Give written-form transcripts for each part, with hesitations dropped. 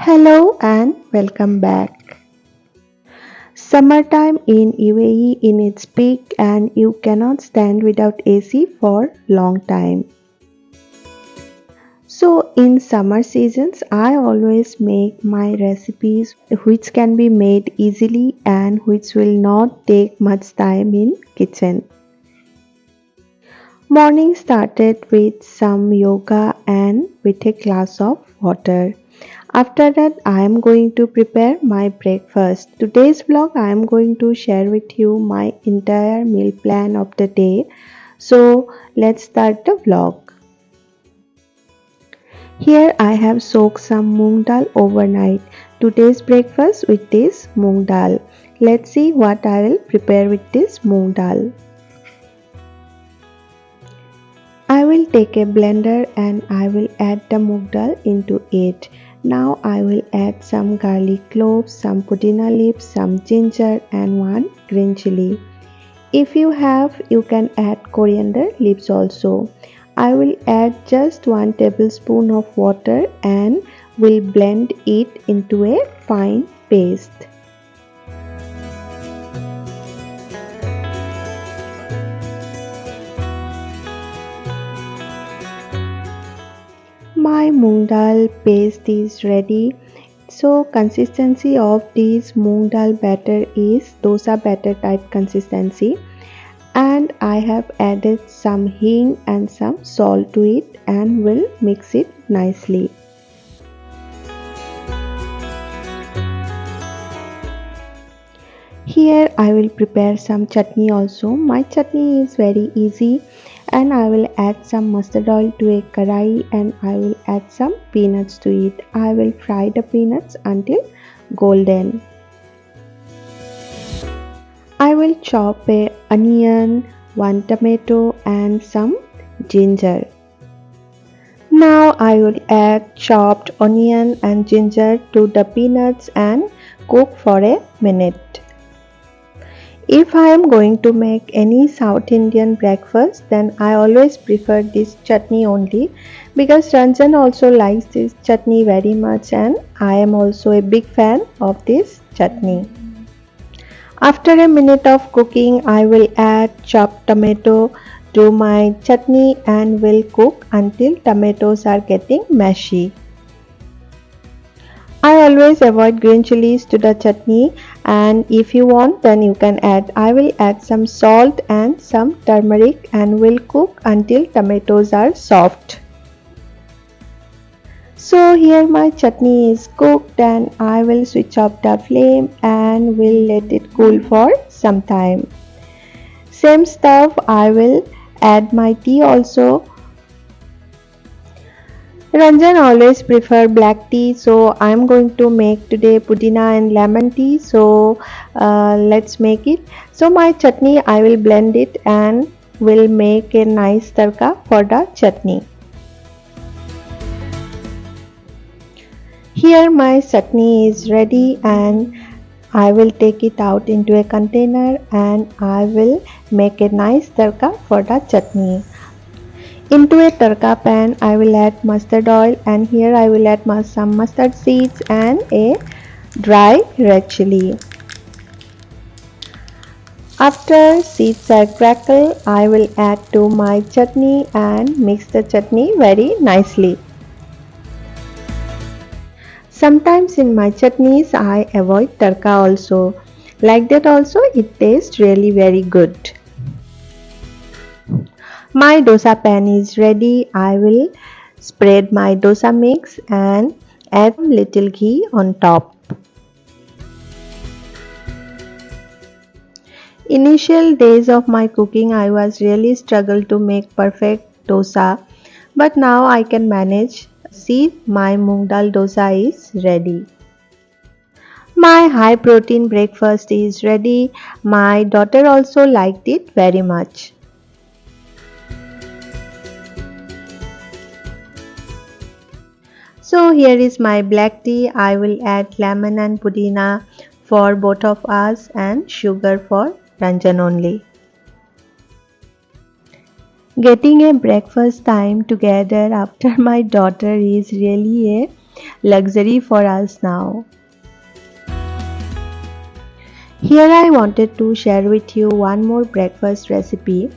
Hello and welcome back. Summertime in UAE in its peak and you cannot stand without AC for long time. So in summer seasons I always make my recipes which can be made easily and which will not take much time in kitchen. Morning started with some yoga and with a glass of water. After that, I am going to prepare my breakfast. Today's vlog, I am going to share with you my entire meal plan of the day. So, let's start the vlog. Here I have soaked some moong dal overnight. Today's breakfast with this moong dal. Let's see what I will prepare with this moong dal. I will take a blender and I will add the moong dal into it. Now I will add some garlic cloves, some pudina leaves, some ginger and one green chili. If you have, you can add coriander leaves also. I will add just 1 tablespoon of water and will blend it into a fine paste. My moong dal paste is ready. So consistency of this moong dal batter is dosa batter type consistency, and I have added some hing and some salt to it and will mix it nicely. Here I will prepare some chutney also. My chutney is very easy and I will add some mustard oil to a karai and I will add some peanuts to it. I will fry the peanuts until golden. I will chop a onion, 1 tomato and some ginger. Now I will add chopped onion and ginger to the peanuts and cook for a minute. If I am going to make any South Indian breakfast, then I always prefer this chutney only because Ranjan also likes this chutney very much and I am also a big fan of this chutney. After a minute of cooking, I will add chopped tomato to my chutney and will cook until tomatoes are getting mushy. I always avoid green chilies to the chutney, and if you want then you can add. I will add some salt and some turmeric and will cook until tomatoes are soft. So here my chutney is cooked and I will switch off the flame and will let it cool for some time. Same stuff, I will add my tea also. Ranjan always prefer black tea, so I am going to make today pudina and lemon tea. So let's make it. So my chutney I will blend it and will make a nice tadka for the chutney. Here my chutney is ready and I will take it out into a container and I will make a nice tadka for the chutney. Into a tadka pan, I will add mustard oil and here I will add some mustard seeds and a dry red chili. After seeds are crackled, I will add to my chutney and mix the chutney very nicely. Sometimes in my chutneys, I avoid tadka also. Like that also, it tastes really very good. My dosa pan is ready. I will spread my dosa mix and add little ghee on top. Initial days of my cooking, I was really struggled to make perfect dosa, but now I can manage. See, my moong dal dosa is ready. My high protein breakfast is ready. My daughter also liked it very much. So here is my black tea. I will add lemon and pudina for both of us and sugar for Ranjan only. Getting a breakfast time together after my daughter is really a luxury for us now. Here I wanted to share with you one more breakfast recipe.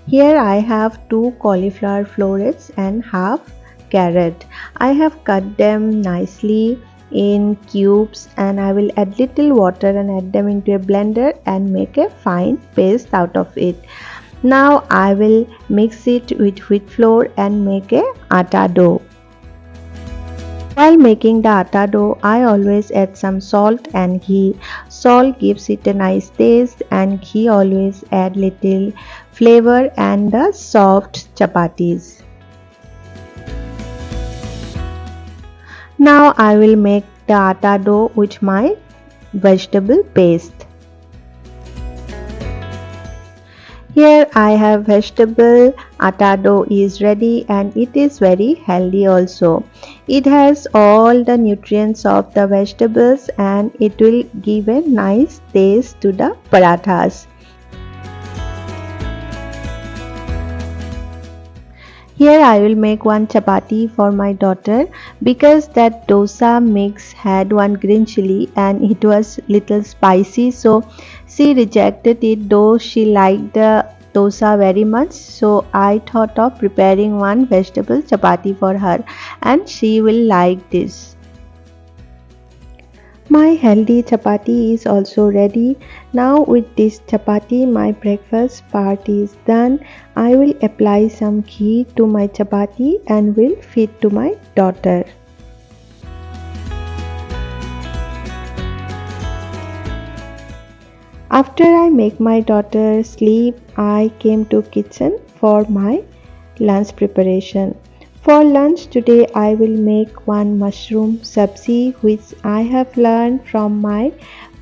Here I have 2 cauliflower florets and half carrot. I have cut them nicely in cubes and I will add little water and add them into a blender and make a fine paste out of it. Now I will mix it with wheat flour and make a atta dough. While making the atta dough, I always add some salt and ghee. Salt gives it a nice taste and ghee always add little flavor and the soft chapatis. Now I will make the atta dough with my vegetable paste. Here I have vegetable atta dough is ready and it is very healthy also. It has all the nutrients of the vegetables and it will give a nice taste to the parathas. Here I will make one chapati for my daughter because that dosa mix had one green chili and it was little spicy, so she rejected it though she liked the dosa very much. So I thought of preparing one vegetable chapati for her and she will like this. My healthy chapati is also ready. Now with this chapati my breakfast part is done. I will apply some ghee to my chapati and will feed to my daughter. After I make my daughter sleep, I came to kitchen for my lunch preparation. For lunch today I will make one mushroom sabzi which I have learned from my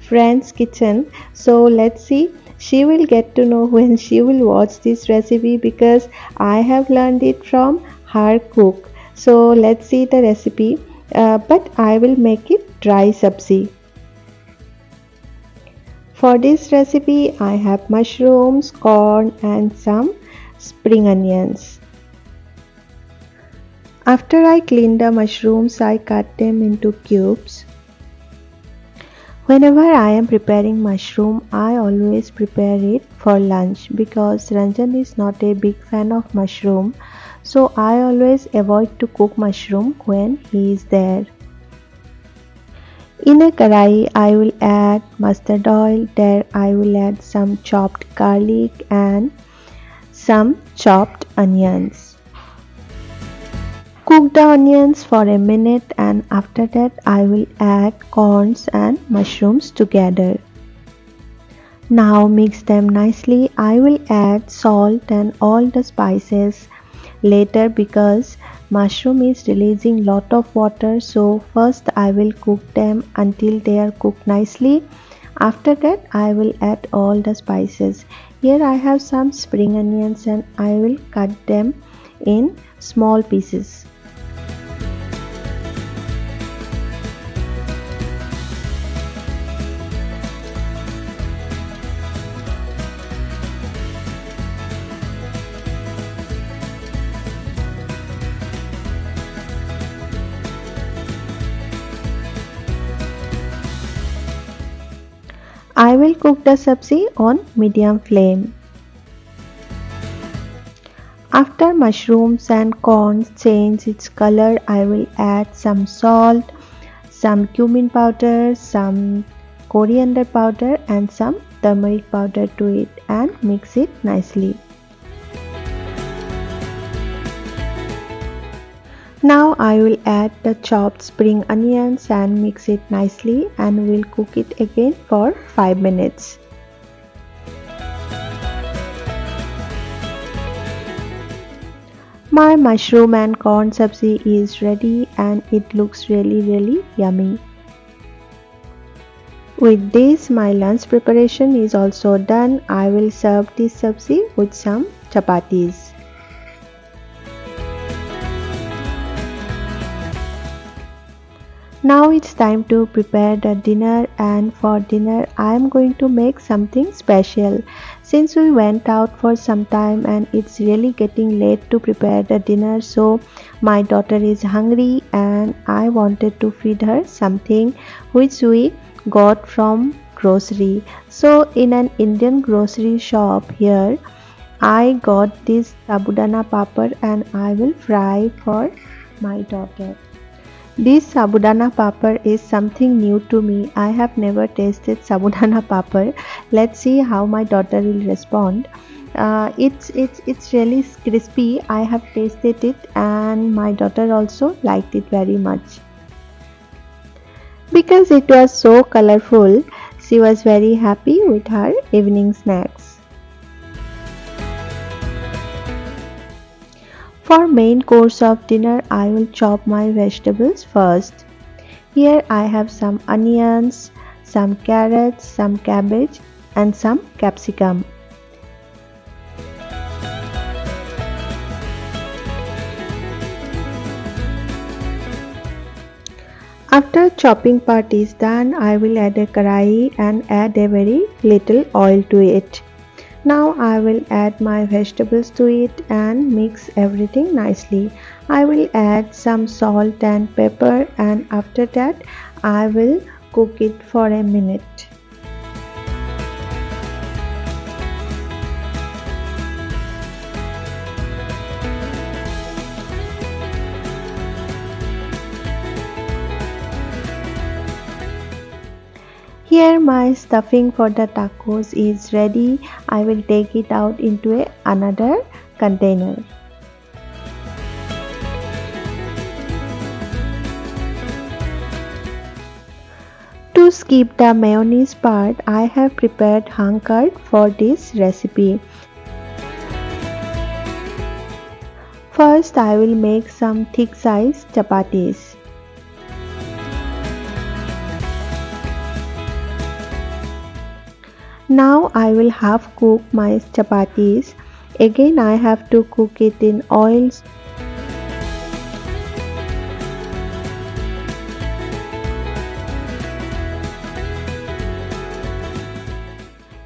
friend's kitchen. So let's see, she will get to know when she will watch this recipe because I have learned it from her cook. So let's see the recipe, but I will make it dry sabzi. For this recipe I have mushrooms, corn and some spring onions. After I clean the mushrooms, I cut them into cubes. Whenever I am preparing mushroom, I always prepare it for lunch because Ranjan is not a big fan of mushroom. So I always avoid to cook mushroom when he is there. In a karai, I will add mustard oil. There I will add some chopped garlic and some chopped onions. Cook the onions for a minute and after that I will add corns and mushrooms together. Now mix them nicely. I will add salt and all the spices later because mushroom is releasing lot of water, so first I will cook them until they are cooked nicely. After that I will add all the spices. Here I have some spring onions and I will cut them in small pieces. I will cook the sabzi on medium flame. After mushrooms and corn change its color, I will add some salt, some cumin powder, some coriander powder and some turmeric powder to it and mix it nicely. Now I will add the chopped spring onions and mix it nicely and will cook it again for 5 minutes. My mushroom and corn sabzi is ready and it looks really yummy. With this my lunch preparation is also done. I will serve this sabzi with some chapatis. Now it's time to prepare the dinner, and for dinner I am going to make something special. Since we went out for some time and it's really getting late to prepare the dinner, so my daughter is hungry and I wanted to feed her something which we got from grocery. So in an Indian grocery shop here I got this sabudana papad and I will fry for my daughter. This sabudana papad is something new to me. I have never tasted sabudana papad. Let's see how my daughter will respond. It's really crispy. I have tasted it and my daughter also liked it very much. Because it was so colorful, she was very happy with her evening snacks. For main course of dinner, I will chop my vegetables first. Here I have some onions, some carrots, some cabbage and some capsicum. After chopping part is done, I will add a karai and add a very little oil to it. Now I will add my vegetables to it and mix everything nicely. I will add some salt and pepper and after that I will cook it for a minute. Here my stuffing for the tacos is ready. I will take it out into another container. To skip the mayonnaise part, I have prepared hung curd for this recipe. First I will make some thick size chapatis. Now I will half cook my chapatis. Again I have to cook it in oil.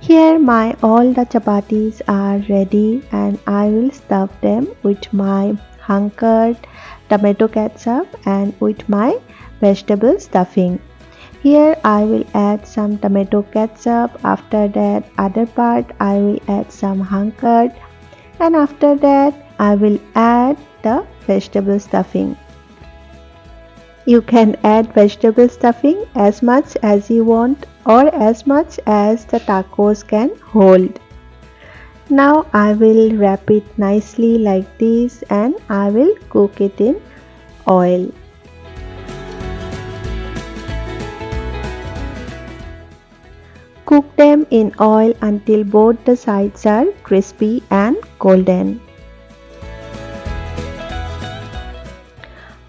Here all the chapatis are ready and I will stuff them with my hung curd, tomato ketchup and with my vegetable stuffing. Here I will add some tomato ketchup, after that other part I will add some hung curd and after that I will add the vegetable stuffing. You can add vegetable stuffing as much as you want or as much as the tacos can hold. Now I will wrap it nicely like this and I will cook it in oil. Cook them in oil until both the sides are crispy and golden.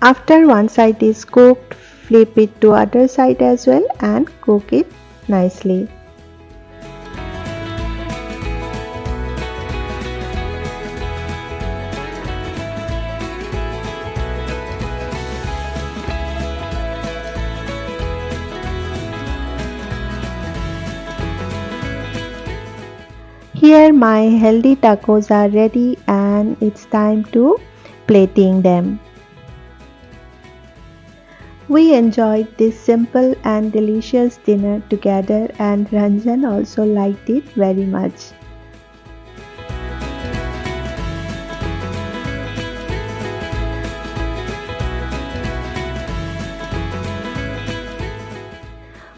After one side is cooked, flip it to other side as well and cook it nicely. Here my healthy tacos are ready and it's time to plating them. We enjoyed this simple and delicious dinner together and Ranjan also liked it very much.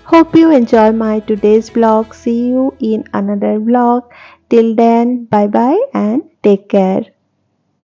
Hope you enjoy my today's vlog. See you in another vlog. Till then, bye bye and take care.